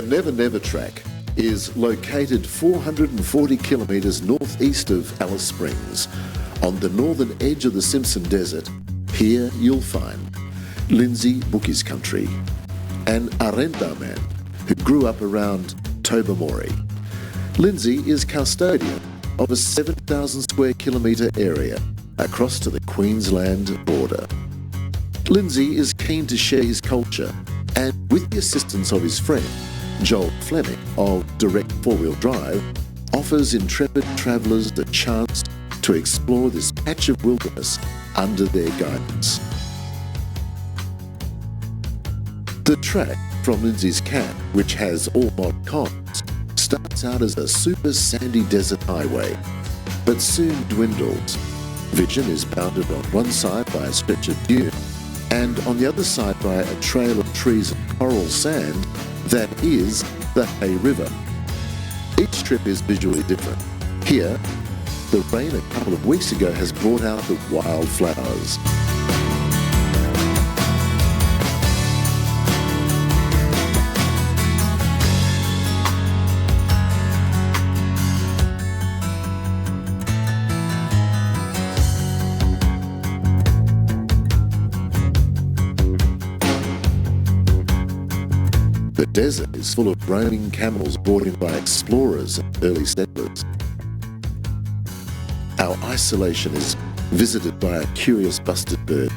Never Never track is located 440 kilometres northeast of Alice Springs, on the northern edge of the Simpson Desert. Here you'll find Lindsay Bookie's country, an Arenda man who grew up around Tobermory. Lindsay is custodian of a 7,000 square kilometre area across to the Queensland border. Lindsay is keen to share his culture, and with the assistance of his friend, Joel Fleming of Direct 4-Wheel Drive, offers intrepid travellers the chance to explore this patch of wilderness under their guidance. The track from Lindsay's camp, which has all mod cons, starts out as a super sandy desert highway, but soon dwindles. Vision is bounded on one side by a stretch of dune, and on the other side by a trail of trees and coral sand that is the Hay River. Each trip is visually different. Here, the rain a couple of weeks ago has brought out the wildflowers. The desert is full of roaming camels brought in by explorers and early settlers. Our isolation is visited by a curious busted bird,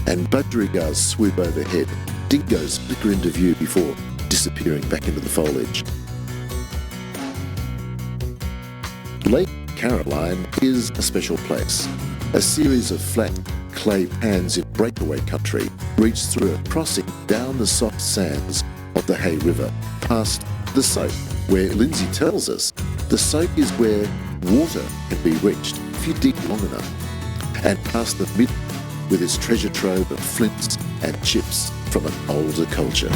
and budgerigars swoop overhead. Dingoes flicker into view before disappearing back into the foliage. Lake Caroline is a special place. A series of flat clay pans in breakaway country reach through a crossing down the soft sands of the Hay River, past the Soak, where Lindsay tells us the Soak is where water can be reached if you dig long enough, and past the mid with its treasure trove of flints and chips from an older culture.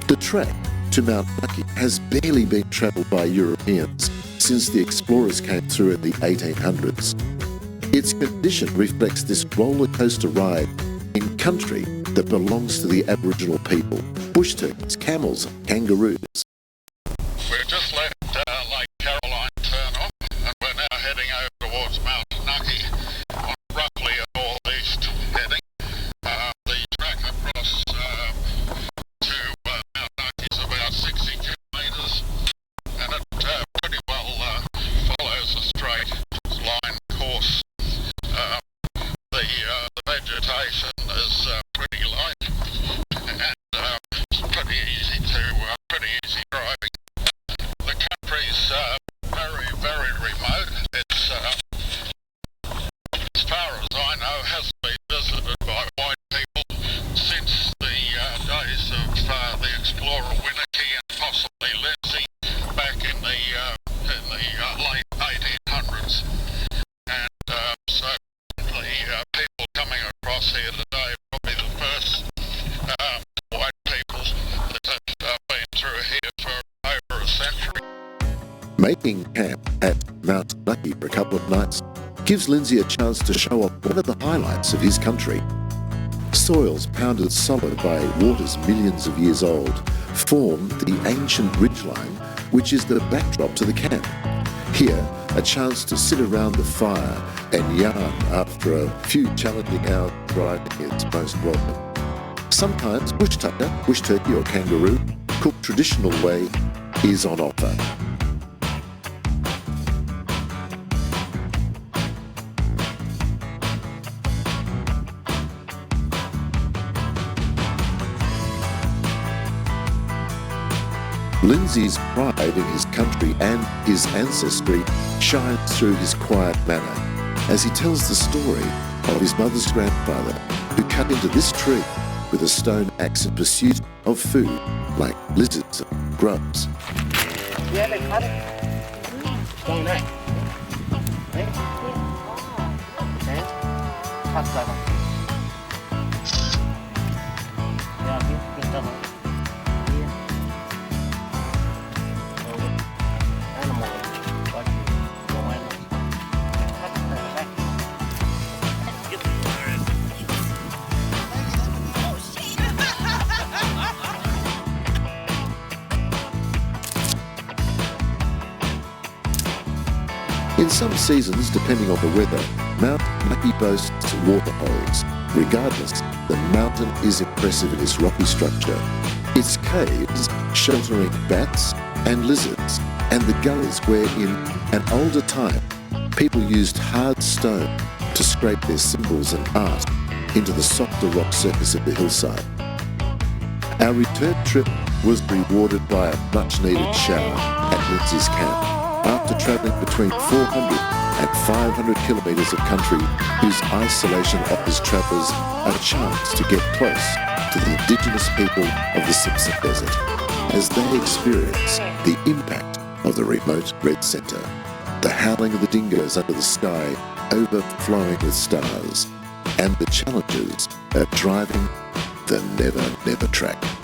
The trek to Mount Nucky has barely been travelled by Europeans since the explorers came through in the 1800s. Its condition reflects this roller coaster ride in country that belongs to the Aboriginal people, bush turkeys, camels, kangaroos. We're just let Lake Caroline turn off, and we're now heading over towards Mount Nucky on roughly a northeast heading. The track across to Mount Nucky is about 60 kilometres, and it pretty well follows a straight line course. The vegetation is pretty light, and it's pretty easy driving. The country's very, very remote. It's, as far as I know, hasn't been visited by white people since the days of the explorer Winnicky and possibly Lindsay back in the late 1800s. And so the people coming across here today are probably the first white people that have been through here for over a century. Making camp at Mount Nucky for a couple of nights gives Lindsay a chance to show off one of the highlights of his country. Soils pounded solid by waters millions of years old form the ancient ridgeline, which is the backdrop to the camp. Here, a chance to sit around the fire and yarn after a few challenging hours driving is most welcome. Sometimes bush tucker, bush turkey or kangaroo, cooked traditional way, is on offer. Lindsay's pride in his country and his ancestry shines through his quiet manner as he tells the story of his mother's grandfather who cut into this tree with a stone axe in pursuit of food like lizards and grubs. Yeah, they cut it. Stone axe. Okay. Cut that one. Yeah, he doesn't. In some seasons, depending on the weather, Mount Lucky boasts waterholes. Regardless, the mountain is impressive in its rocky structure. Its caves sheltering bats and lizards, and the gullies where in an older time people used hard stone to scrape their symbols and art into the softer rock surface of the hillside. Our return trip was rewarded by a much-needed shower at Lindsay's camp after travelling between 400 and 500 kilometres of country whose isolation offers travellers a chance to get close to the indigenous people of the Simpson Desert as they experience the impact of the remote red centre, the howling of the dingoes under the sky overflowing with stars, and the challenges of driving the Never Never track.